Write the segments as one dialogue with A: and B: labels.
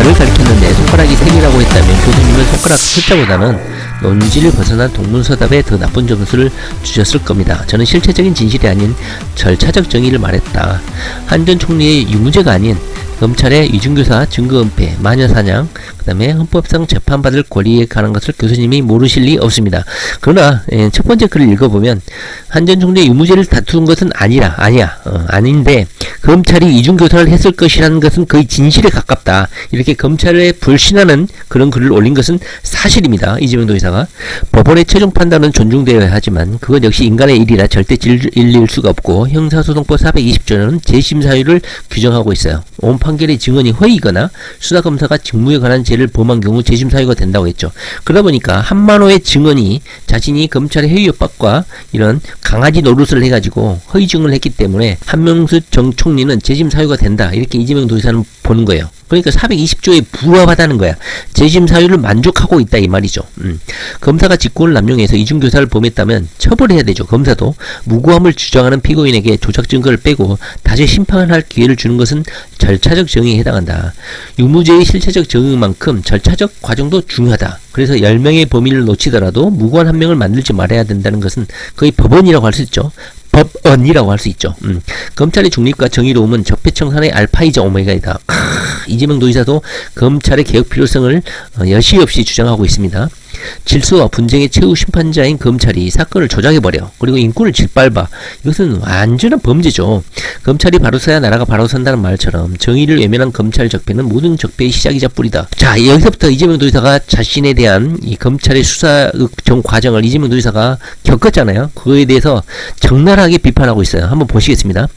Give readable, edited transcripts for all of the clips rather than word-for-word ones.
A: 달을 가리켰는데 손가락이 3개라고 했다면 교수님은 손가락 숫자보다는 논지를 벗어난 동문서답에 더 나쁜 점수를 주셨을 겁니다. 저는 실체적인 진실이 아닌 절차적 정의를 말했다. 한 전 총리의 유무죄가 아닌 검찰의 위중교사, 증거은폐, 마녀사냥, 그 다음에 헌법상 재판받을 권리에 관한 것을 교수님이 모르실 리 없습니다. 그러나 첫 번째 글을 읽어보면 한 전 총리의 유무죄를 다툰 것은 아닌데 검찰이 위중교사를 했을 것이라는 것은 거의 진실에 가깝다. 이렇게 검찰에 불신하는 그런 글을 올린 것은 사실입니다. 이재명 도지사가. 법원의 최종 판단은 존중되어야 하지만 그건 역시 인간의 일이라 절대 진리일 수가 없고 형사소송법 420조는 재심 사유를 규정하고 있어요. 온 판결의 증언이 허위이거나 수사검사가 직무에 관한 죄를 범한 경우 재심 사유가 된다고 했죠. 그러다 보니까 한만호의 증언이 자신이 검찰의 허위 협박과 이런 강아지 노릇을 해가지고 허위 증언을 했기 때문에 한명수 정 총리는 재심 사유가 된다. 이렇게 이재명 도지사는 보는 거예요. 그러니까 420조에 부합하다는 거야. 재심 사유를 만족하고 있다 이 말이죠. 검사가 직권을 남용해서 이중교사를 범했다면 처벌해야 되죠. 검사도 무고함을 주장하는 피고인에게 조작 증거를 빼고 다시 심판할 기회를 주는 것은 절차적 정의에 해당한다. 유무죄의 실체적 정의만큼 절차적 과정도 중요하다. 그래서 10명의 범인을 놓치더라도 무고한 한 명을 만들지 말아야 된다는 것은 거의 법원이라고 할 수 있죠. 법언이라고 할 수 있죠. 검찰의 중립과 정의로움은 적폐청산의 알파이자 오메가이다. 이재명 도지사도 검찰의 개혁 필요성을 여시 없이 주장하고 있습니다. 질서와 분쟁의 최후 심판자인 검찰이 사건을 조작해버려. 그리고 인권을 짓밟아. 이것은 완전한 범죄죠. 검찰이 바로 서야 나라가 바로 선다는 말처럼 정의를 외면한 검찰 적폐는 모든 적폐의 시작이자 뿌리다. 자, 여기서부터 이재명 도지사가 자신에 대한 이 검찰의 수사 정 과정을 이재명 도지사가 겪었잖아요. 그거에 대해서 적나라하게 비판하고 있어요. 한번 보시겠습니다.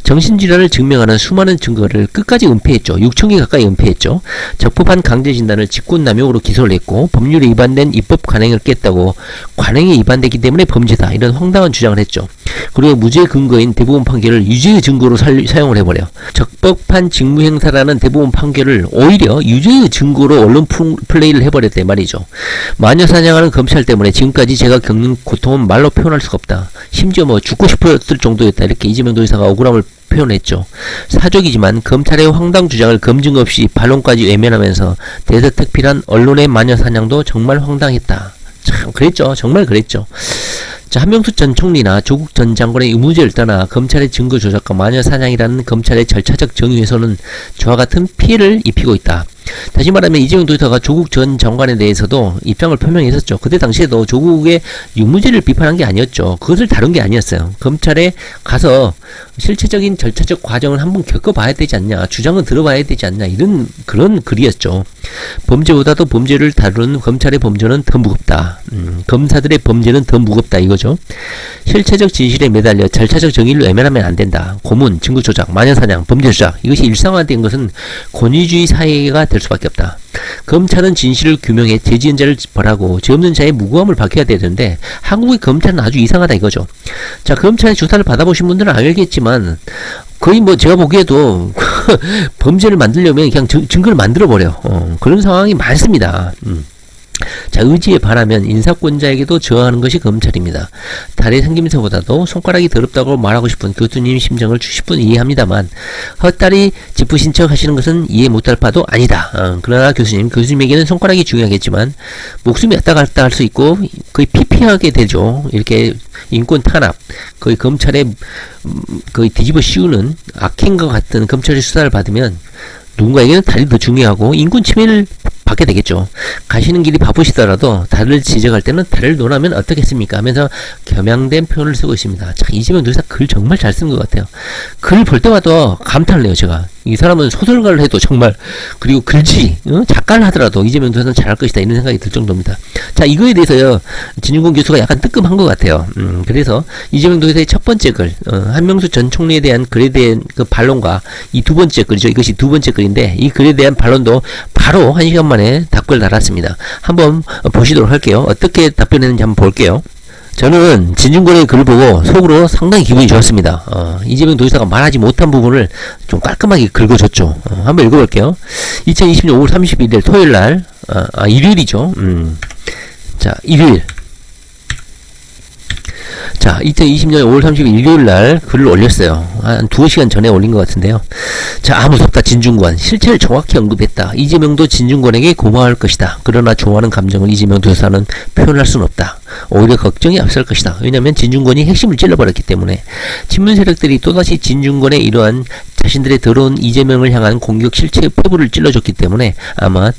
A: 정신질환을 증명하는 수많은 증거를 끝까지 은폐했죠. 6,000개 가까이 은폐했죠. 적법한 강제진단을 직권남용으로 기소를 했고 법률에 위반된 입법 관행을 깼다고 관행에 위반됐기 때문에 범죄다. 이런 황당한 주장을 했죠. 그리고 무죄 근거인 대법원 판결을 유죄의 증거로 사용을 해버려. 적법한 직무행사라는 대법원 판결을 오히려 유죄의 증거로 언론 플레이를 해버렸대 말이죠. 마녀사냥하는 검찰 때문에 지금까지 제가 겪는 고통은 말로 표현할 수가 없다. 심지어 뭐 죽고 싶었을 정도였다. 이렇게 이재명 도지사가 억울함을 표현했죠. 사족이지만 검찰의 황당 주장을 검증 없이 반론까지 외면하면서 대서특필한 언론의 마녀사냥도 정말 황당했다. 참 그랬죠. 정말 그랬죠. 자, 한명수 전 총리나 조국 전 장관의 의무죄를 떠나 검찰의 증거 조작과 마녀사냥이라는 검찰의 절차적 정의 훼손은 저와 같은 피해를 입히고 있다. 다시 말하면 이재명 도지사가 조국 전 장관에 대해서도 입장을 표명했었죠. 그때 당시에도 조국의 유무죄를 비판한 게 아니었죠. 그것을 다룬 게 아니었어요. 검찰에 가서 실체적인 절차적 과정을 한번 겪어봐야 되지 않냐, 주장은 들어봐야 되지 않냐, 이런 그런 글이었죠. 범죄보다도 범죄를 다루는 검찰의 범죄는 더 무겁다. 검사들의 범죄는 더 무겁다 이거죠. 실체적 진실에 매달려 절차적 정의를 외면하면 안 된다. 고문, 증거 조작, 마녀사냥, 범죄 조작 이것이 일상화된 것은 권위주의 사회가 될 수밖에 없다. 검찰은 진실을 규명해 죄지은 자를 벌하고 죄 없는 자의 무고함을 밝혀야 되는데 한국의 검찰은 아주 이상하다 이거죠. 자, 검찰의 조사를 받아보신 분들은 알겠지만 거의 뭐 제가 보기에도 범죄를 만들려면 그냥 증거를 만들어버려. 그런 상황이 많습니다. 자, 의지에 반하면 인사권자에게도 저항하는 것이 검찰입니다. 달의 생김새보다도 손가락이 더럽다고 말하고 싶은 교수님 심정을 10분 이해합니다만 헛다리 짚으신 척 하시는 것은 이해 못할 바도 아니다. 그러나 교수님에게는 손가락이 중요하겠지만 목숨이 왔다 갔다 할 수 있고 거의 피폐하게 되죠. 이렇게 인권 탄압, 거의 검찰에 거의 뒤집어 씌우는 악행과 같은 검찰의 수사를 받으면 누군가에게는 달이 더 중요하고 인권 침해를 받게 되겠죠. 가시는 길이 바쁘시더라도 달을 지적할 때는 달을 논하면 어떻겠습니까 하면서 겸양된 표현을 쓰고 있습니다. 참 이재명 도지사 글 정말 잘 쓴 것 같아요. 글 볼 때마다 감탄을 해요. 제가 이 사람은 소설가를 해도 정말 그리고 글지 작가를 하더라도 이재명 도지사는 잘할 것이다 이런 생각이 들 정도입니다. 자, 이거에 대해서요 진중권 교수가 약간 뜨끔한 것 같아요. 그래서 이재명 도지사의 첫 번째 글 한명수 전 총리에 대한 글에 대한 그 반론과 이 두 번째 글이죠. 이것이 두 번째 글인데 이 글에 대한 반론도 바로 1시간 만에 답글 달았습니다. 한번 보시도록 할게요. 어떻게 답변했는지 한번 볼게요. 저는 진중권의 글을 보고 속으로 상당히 기분이 좋았습니다. 이재명 도지사가 말하지 못한 부분을 좀 깔끔하게 긁어줬죠. 한번 읽어볼게요. 2020년 5월 31일 토요일날 일요일이죠. 자, 일요일 자, 2020년 5월 30일 일요일날 글을 올렸어요. 한 2시간 전에 올린 것 같은데요. 자, 무섭다 진중권. 실체를 정확히 언급했다. 이재명도 진중권에게 고마워할 것이다. 그러나 좋아하는 감정을 이재명 도사는 표현할 수는 없다. 오히려 걱정이 앞설 것이다. 왜냐하면 진중권이 핵심을 찔러버렸기 때문에. 친문 세력들이 또다시 진중권의 이러한 자신들의 더러운 이재명을 향한 공격 실체의 폐부를 찔러줬기 때문에 아마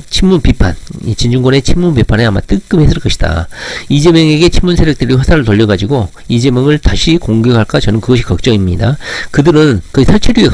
A: 친문 비판, 진중권의 친문 비판에 아마 뜨끔했을 것이다. 이재명에게 친문 세력들이 화살을 돌려가지고 이재명을 다시 공격할까 저는 그것이 걱정입니다. 그들은 거의 탈출에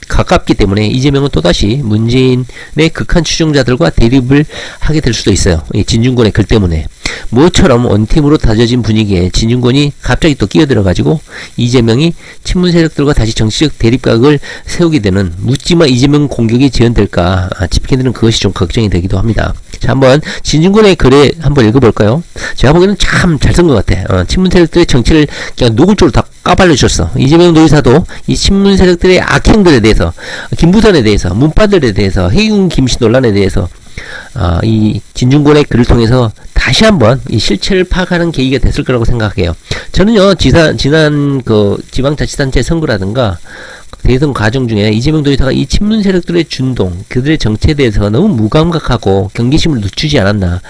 A: 가깝기 때문에 이재명은 또다시 문재인의 극한 추종자들과 대립을 하게 될 수도 있어요. 진중권의 글 때문에. 모처럼 원팀으로 다져진 분위기에 진중권이 갑자기 또 끼어들어가지고 이재명이 친문 세력들과 다시 정치적 대립각을 세우게 되는 묻지마 이재명 공격이 지연될까 집계들은 그것이 좀 걱정이 되기도 합니다. 자, 한번 진중권의 글에 한번 읽어볼까요? 제가 보기에는 참 잘 쓴 것 같아. 친문 세력들의 정치를 그냥 노골적으로 다 까발려줬어. 이재명 도지사도 이 친문 세력들의 악행들에 대해서, 김부선에 대해서, 문파들에 대해서, 해경 김씨 논란에 대해서 이 진중권의 글을 통해서 다시 한번 이 실체를 파악하는 계기가 됐을 거라고 생각해요. 저는요, 지난 그 지방자치단체 선거라든가 대선 과정 중에 이재명 도지사가 이 친문 세력들의 준동, 그들의 정체에 대해서 너무 무감각하고 경계심을 늦추지 않았나.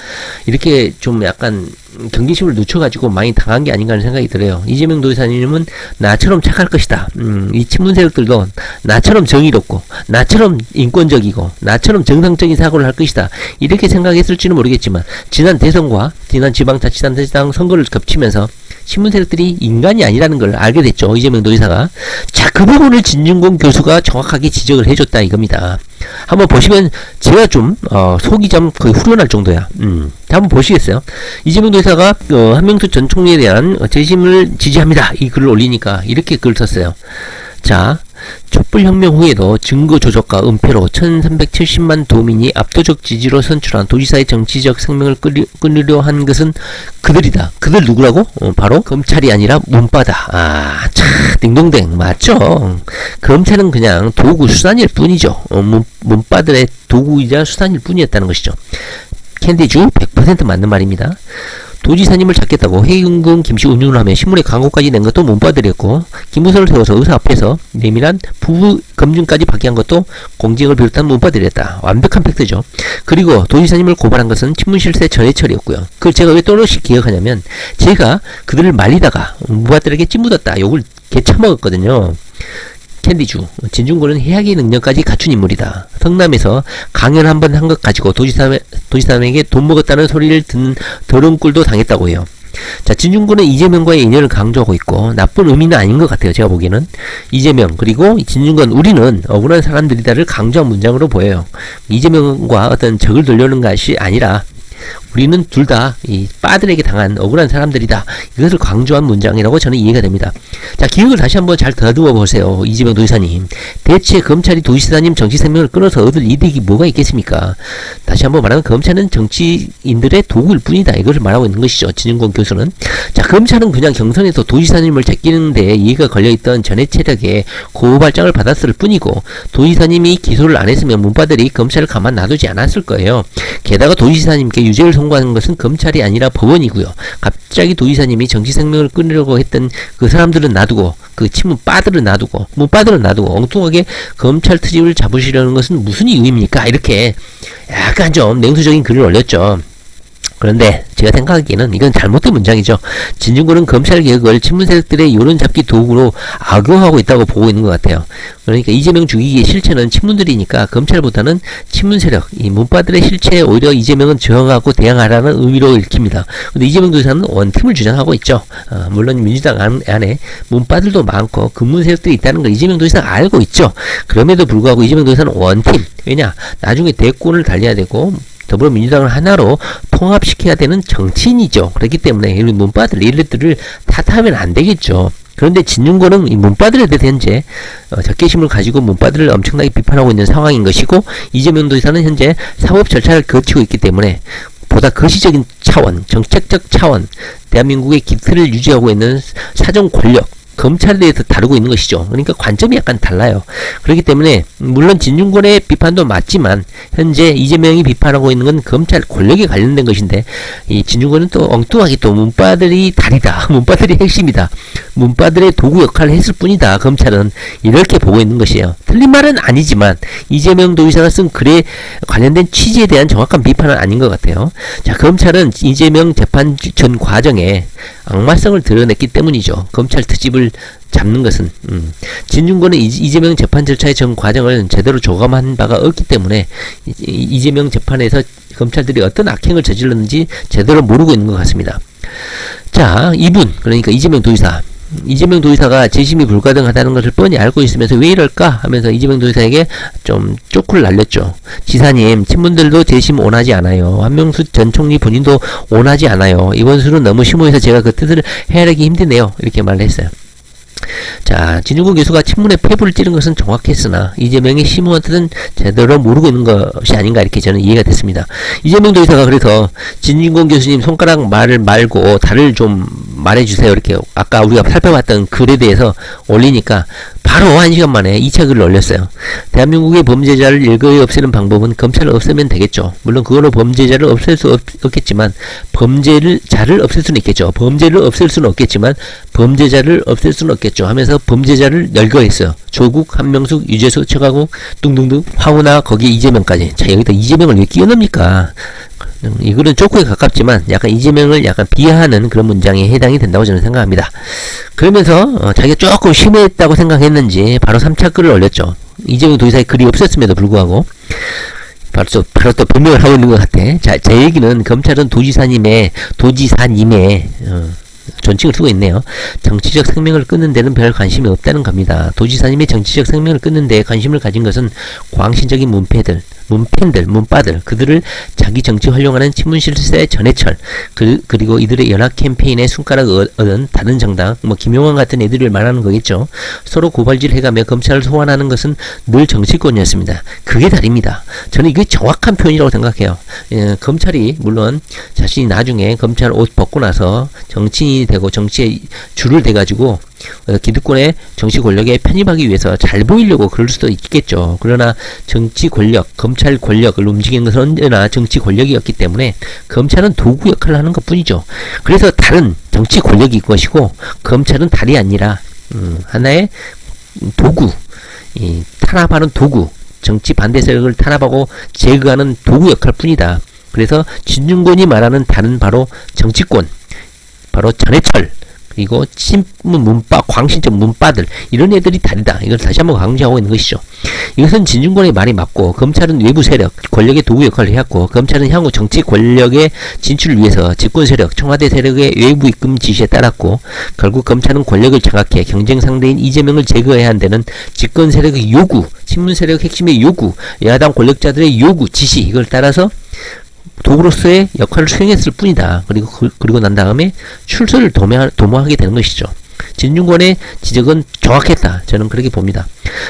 A: 이렇게 좀 약간 경계심을 늦춰가지고 많이 당한 게 아닌가 하는 생각이 들어요. 이재명 도지사님은 나처럼 착할 것이다. 이 친문 세력들도 나처럼 정의롭고, 나처럼 인권적이고, 나처럼 정상적인 사고를 할 것이다. 이렇게 생각했을지는 모르겠지만, 지난 대선과 지난 지방자치단체장 선거를 겹치면서 친문 세력들이 인간이 아니라는 걸 알게 됐죠. 이재명 도지사가. 자, 그 부분을 진중권 교수가 정확하게 지적을 해줬다 이겁니다. 한번 보시면 제가 좀 속이 좀 거의 후련할 정도야. 자, 한번 보시겠어요? 이재명 도지사가 한명숙 전 총리에 대한 재심을 지지합니다. 이 글을 올리니까 이렇게 글을 썼어요. 자, 촛불혁명 후에도 증거 조작과 은폐로 1370만 도민이 압도적 지지로 선출한 도지사의 정치적 생명을 끊으려 한 것은 그들이다. 그들 누구라고? 바로 검찰이 아니라 문바다. 참 딩동댕 맞죠? 검찰은 그냥 도구 수단일 뿐이죠. 문바들의 도구이자 수단일 뿐이었다는 것이죠. 캔디주 100% 맞는 말입니다. 도지사님을 잡겠다고 해경금 김씨 운운을 하며 신문에 광고까지 낸 것도 문바들이었고, 김부선을 세워서 의사 앞에서 내밀한 부부 검증까지 받게 한 것도 공직을 비롯한 문바들이었다. 완벽한 팩트죠. 그리고 도지사님을 고발한 것은 친문실세 전해철이었고요. 그걸 제가 왜 또렷이 기억하냐면, 제가 그들을 말리다가 문바들에게 찐묻었다 욕을 개처먹었거든요. 캔디주, 진중권은 해악의 능력까지 갖춘 인물이다. 성남에서 강연 한 번 한 것 가지고 도지사님에게 돈 먹었다는 소리를 듣는 더러운 꼴도 당했다고 해요. 자, 진중권은 이재명과의 인연을 강조하고 있고 나쁜 의미는 아닌 것 같아요. 제가 보기에는 이재명 그리고 진중권 우리는 억울한 사람들이다를 강조한 문장으로 보여요. 이재명과 어떤 적을 돌려는 것이 아니라 우리는 둘 다 이 빠들에게 당한 억울한 사람들이다. 이것을 강조한 문장이라고 저는 이해가 됩니다. 자, 기억을 다시 한번 잘 더듬어 보세요. 이재명 도지사님. 대체 검찰이 도지사님 정치 생명을 끊어서 얻을 이득이 뭐가 있겠습니까? 다시 한번 말하면 검찰은 정치인들의 도구일 뿐이다. 이것을 말하고 있는 것이죠. 진중권 교수는. 자, 검찰은 그냥 경선에서 도지사님을 제끼는 데 이해가 걸려있던 전해체력에 고발장을 받았을 뿐이고 도지사님이 기소를 안 했으면 문바들이 검찰을 가만 놔두지 않았을 거예요. 게다가 도지사님께 유죄를 선고하는 것은 검찰이 아니라 법원이고요. 갑자기 도지사님이 정치 생명을 끊으려고 했던 그 사람들은 놔두고 그 친문 빠들은 놔두고 문빠들은 놔두고 엉뚱하게 검찰 트집을 잡으시려는 것은 무슨 이유입니까? 이렇게 약간 좀 냉소적인 글을 올렸죠. 그런데 제가 생각하기에는 이건 잘못된 문장이죠. 진중권은 검찰개혁을 친문세력들의 여론잡기 도구로 악용하고 있다고 보고 있는 것 같아요. 그러니까 이재명 죽이기의 실체는 친문들이니까 검찰보다는 친문세력, 이 문파들의 실체에 오히려 이재명은 저항하고 대항하라는 의미로 읽힙니다. 근데 이재명 도지사는 원팀을 주장하고 있죠. 물론 민주당 안에 문파들도 많고 근문세력들이 있다는 걸 이재명 도지사가 알고 있죠. 그럼에도 불구하고 이재명 도지사는 원팀. 왜냐? 나중에 대권을 달려야 되고 더불어민주당을 하나로 통합시켜야 되는 정치인이죠. 그렇기 때문에 이 문바들, 이들을 탓하면 안 되겠죠. 그런데 진중권은 이 문바들에 대해서 현재 적개심을 가지고 문바들을 엄청나게 비판하고 있는 상황인 것이고 이재명 도지사는 현재 사법 절차를 거치고 있기 때문에 보다 거시적인 차원, 정책적 차원, 대한민국의 기틀을 유지하고 있는 사정 권력, 검찰에 대해서 다루고 있는 것이죠. 그러니까 관점이 약간 달라요. 그렇기 때문에 물론 진중권의 비판도 맞지만 현재 이재명이 비판하고 있는 건 검찰 권력에 관련된 것인데 이 진중권은 또 엉뚱하게 또 문바들이 다리다. 문바들이 핵심이다. 문바들의 도구 역할을 했을 뿐이다. 검찰은 이렇게 보고 있는 것이에요. 틀린 말은 아니지만 이재명 도지사가 쓴 글에 관련된 취지에 대한 정확한 비판은 아닌 것 같아요. 자, 검찰은 이재명 재판 전 과정에 악마성을 드러냈기 때문이죠. 검찰 트집을 잡는 것은 진중권은 이재명 재판 절차의 전 과정을 제대로 조감한 바가 없기 때문에 이재명 재판에서 검찰들이 어떤 악행을 저질렀는지 제대로 모르고 있는 것 같습니다. 자, 이분 그러니까 이재명 도지사가 재심이 불가능하다는 것을 뻔히 알고 있으면서 왜 이럴까 하면서 이재명 도지사에게 좀 쪼크를 날렸죠. 지사님, 친문들도 재심 원하지 않아요. 한명수 전 총리 본인도 원하지 않아요. 이번 수는 너무 심오해서 제가 그 뜻을 헤아리기 힘드네요. 이렇게 말을 했어요. 자, 진중권 교수가 친문의 폐부를 찌른 것은 정확했으나 이재명의 심오한 뜻은 제대로 모르고 있는 것이 아닌가 이렇게 저는 이해가 됐습니다. 이재명 도지사가 그래서 진중권 교수님 손가락 말을 말고 달을 좀 말해주세요. 이렇게 아까 우리가 살펴봤던 글에 대해서 올리니까 바로 1시간 만에 2차 글을 올렸어요. 대한민국의 범죄자를 일거에 없애는 방법은 검찰을 없애면 되겠죠. 물론 그걸로 범죄자를 없앨 수 없겠지만 범죄자를 없앨 수는 있겠죠. 범죄를 없앨 수는 없겠지만 범죄자를 없앨 수는 없겠죠 하면서 범죄자를 열거했어요. 조국, 한명숙, 유재수, 최강욱 둥둥둥 황우나 거기에 이재명까지. 자, 여기다 이재명을 왜 끼워넣습니까? 이거는 쪼크에 가깝지만 약간 이재명을 약간 비하하는 그런 문장에 해당이 된다고 저는 생각합니다. 그러면서 자기가 조금 심했다고 생각했는지 바로 3차 글을 올렸죠. 이재명 도지사의 글이 없었음에도 불구하고 바로 또 변명을 하고 있는 것 같아. 자, 제 얘기는 검찰은 도지사님의 존칭을 쓰고 있네요. 정치적 생명을 끊는 데는 별 관심이 없다는 겁니다. 도지사님의 정치적 생명을 끊는 데에 관심을 가진 것은 광신적인 문바들, 그들을 자기 정치 활용하는 친문실세 전해철, 그리고 이들의 연합 캠페인에 손가락을 얻은 다른 정당, 김용환 같은 애들을 말하는 거겠죠. 서로 고발질 해가며 검찰을 소환하는 것은 늘 정치권이었습니다. 그게 다릅니다. 저는 이게 정확한 표현이라고 생각해요. 검찰이 물론 자신이 나중에 검찰 옷 벗고 나서 정치인이 되고 정치에 줄을 대가지고 기득권의 정치 권력에 편입하기 위해서 잘 보이려고 그럴 수도 있겠죠. 그러나 정치 권력, 검찰 권력을 움직이는 것은 언제나 정치 권력이었기 때문에 검찰은 도구 역할을 하는 것 뿐이죠. 그래서 다른 정치 권력이 것이고 검찰은 달이 아니라 하나의 도구, 탄압하는 도구, 정치 반대 세력을 탄압하고 제거하는 도구 역할 뿐이다. 그래서 진중권이 말하는 달은 바로 정치권, 바로 전해철, 그리고 친문 문바, 광신적 문바들, 이런 애들이 다르다. 이걸 다시 한번 강조하고 있는 것이죠. 이것은 진중권의 말이 맞고, 검찰은 외부 세력, 권력의 도구 역할을 해왔고, 검찰은 향후 정치 권력의 진출을 위해서 집권 세력, 청와대 세력의 외부 입금 지시에 따랐고, 결국 검찰은 권력을 장악해 경쟁 상대인 이재명을 제거해야 한다는 집권 세력의 요구, 친문 세력 핵심의 요구, 야당 권력자들의 요구, 지시, 이걸 따라서 도구로서의 역할을 수행했을 뿐이다. 그리고 난 다음에 출소를 도모하게 되는 것이죠. 진중권의 지적은 정확했다. 저는 그렇게 봅니다.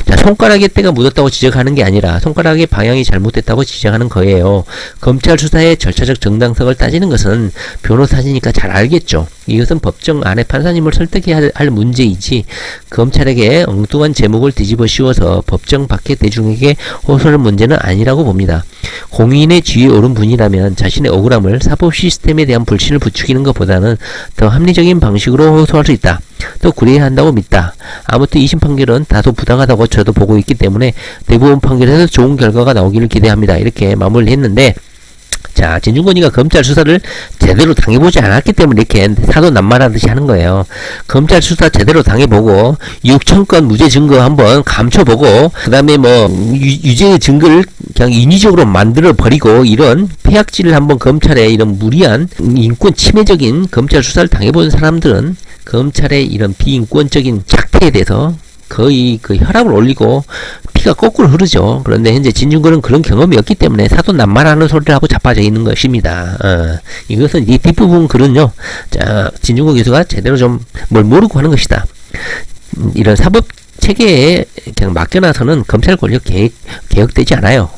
A: 자, 손가락에 때가 묻었다고 지적하는 게 아니라 손가락의 방향이 잘못됐다고 지적하는 거예요. 검찰 수사의 절차적 정당성을 따지는 것은 변호사시니까 잘 알겠죠. 이것은 법정 안에 판사님을 설득해야 할 문제이지 검찰에게 엉뚱한 제목을 뒤집어 씌워서 법정 밖의 대중에게 호소할 문제는 아니라고 봅니다. 공인의 지위에 오른 분이라면 자신의 억울함을 사법 시스템에 대한 불신을 부추기는 것보다는 더 합리적인 방식으로 호소할 수 있다. 또 그래야 한다고 믿다. 아무튼 2심 판결은 다소 부당하다고 저도 보고 있기 때문에 대법원 판결에서 좋은 결과가 나오기를 기대합니다. 이렇게 마무리를 했는데, 자, 진중권이가 검찰 수사를 제대로 당해보지 않았기 때문에 이렇게 사도난말하듯이 하는 거예요. 검찰 수사 제대로 당해보고 6,000건 무죄 증거 한번 감춰보고 그 다음에 유죄 증거를 그냥 인위적으로 만들어 버리고 이런 폐악질을 한번 검찰에 이런 무리한 인권 침해적인 검찰 수사를 당해본 사람들은 검찰의 이런 비인권적인 작태에 대해서 거의 그 혈압을 올리고 피가 거꾸로 흐르죠. 그런데 현재 진중권은 그런 경험이 없기 때문에 사도난말하는 소리를 하고 자빠져 있는 것입니다. 이것은 이 뒷부분 글은요, 자, 진중권 교수가 제대로 좀 뭘 모르고 하는 것이다. 이런 사법 체계에 그냥 맡겨놔서는 검찰 권력 개혁되지 않아요.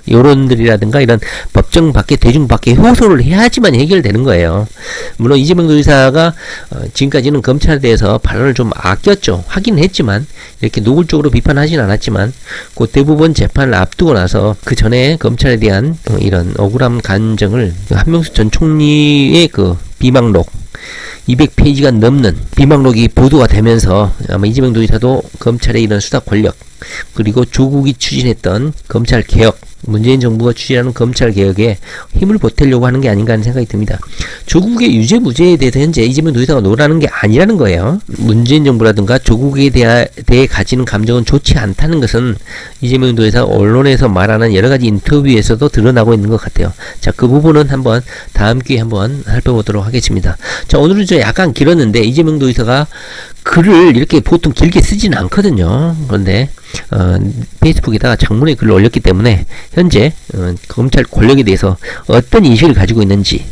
A: 여론들이라든가 이런 법정 밖에 대중 밖에 호소를 해야지만 해결되는 거예요. 물론 이재명 도지사가 지금까지는 검찰에 대해서 발언을 좀 아꼈죠. 하긴 했지만 이렇게 노골적으로 비판하진 않았지만 그 대법원 재판을 앞두고 나서 그 전에 검찰에 대한 이런 억울한 감정을 한명수 전 총리의 그 비망록 200페이지가 넘는 비망록이 보도가 되면서 아마 이재명 도지사도 검찰의 이런 수사 권력 그리고 조국이 추진했던 검찰 개혁 문재인 정부가 추진하는 검찰 개혁에 힘을 보태려고 하는 게 아닌가 하는 생각이 듭니다. 조국의 유죄 무죄에 대해서 현재 이재명 도지사가 노라는 게 아니라는 거예요. 문재인 정부라든가 조국에 대해 가지는 감정은 좋지 않다는 것은 이재명 도지사 언론에서 말하는 여러 가지 인터뷰에서도 드러나고 있는 것 같아요. 자, 그 부분은 한번 다음 기회에 한번 살펴보도록 하겠습니다. 자, 오늘은 저 약간 길었는데 이재명 도지사가 글을 이렇게 보통 길게 쓰지는 않거든요. 그런데 페이스북에다가 장문의 글을 올렸기 때문에 현재 검찰 권력에 대해서 어떤 인식을 가지고 있는지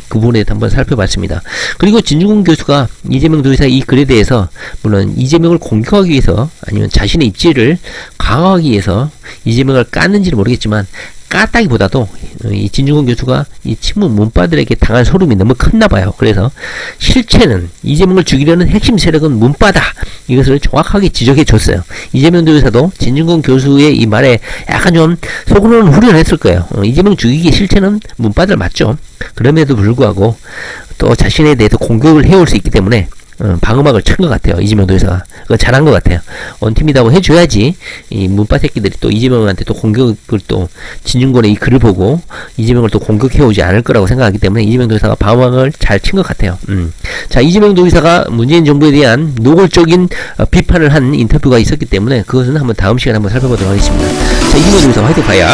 A: 그 부분에 대해서 한번 살펴봤습니다. 그리고 진중권 교수가 이재명 도지사의 이 글에 대해서 물론 이재명을 공격하기 위해서 아니면 자신의 입지를 강화하기 위해서 이재명을 깠는지는 모르겠지만 깠다기보다도 이 진중권 교수가 이 친문 문바들에게 당한 소름이 너무 컸나봐요. 그래서 실체는 이재명을 죽이려는 핵심 세력은 문바다. 이것을 정확하게 지적해 줬어요. 이재명 도지사도 진중권 교수의 이 말에 약간 좀 속으로는 후련했을 거예요. 이재명 죽이기 실체는 문바들 맞죠. 그럼에도 불구하고 또 자신에 대해서 공격을 해올 수 있기 때문에 방어막을 친 것 같아요. 이재명 도지사가. 그거 잘한 것 같아요. 원팀이라고 해줘야지 이 문바 새끼들이 또 이재명한테 또 공격을 또 진중권의 이 글을 보고 이재명을 또 공격해오지 않을 거라고 생각하기 때문에 이재명 도지사가 방어막을 잘 친 것 같아요. 자, 이재명 도지사가 문재인 정부에 대한 노골적인 비판을 한 인터뷰가 있었기 때문에 그것은 한번 다음 시간에 한번 살펴보도록 하겠습니다. 자, 이재명 도지사 화이팅 파이어.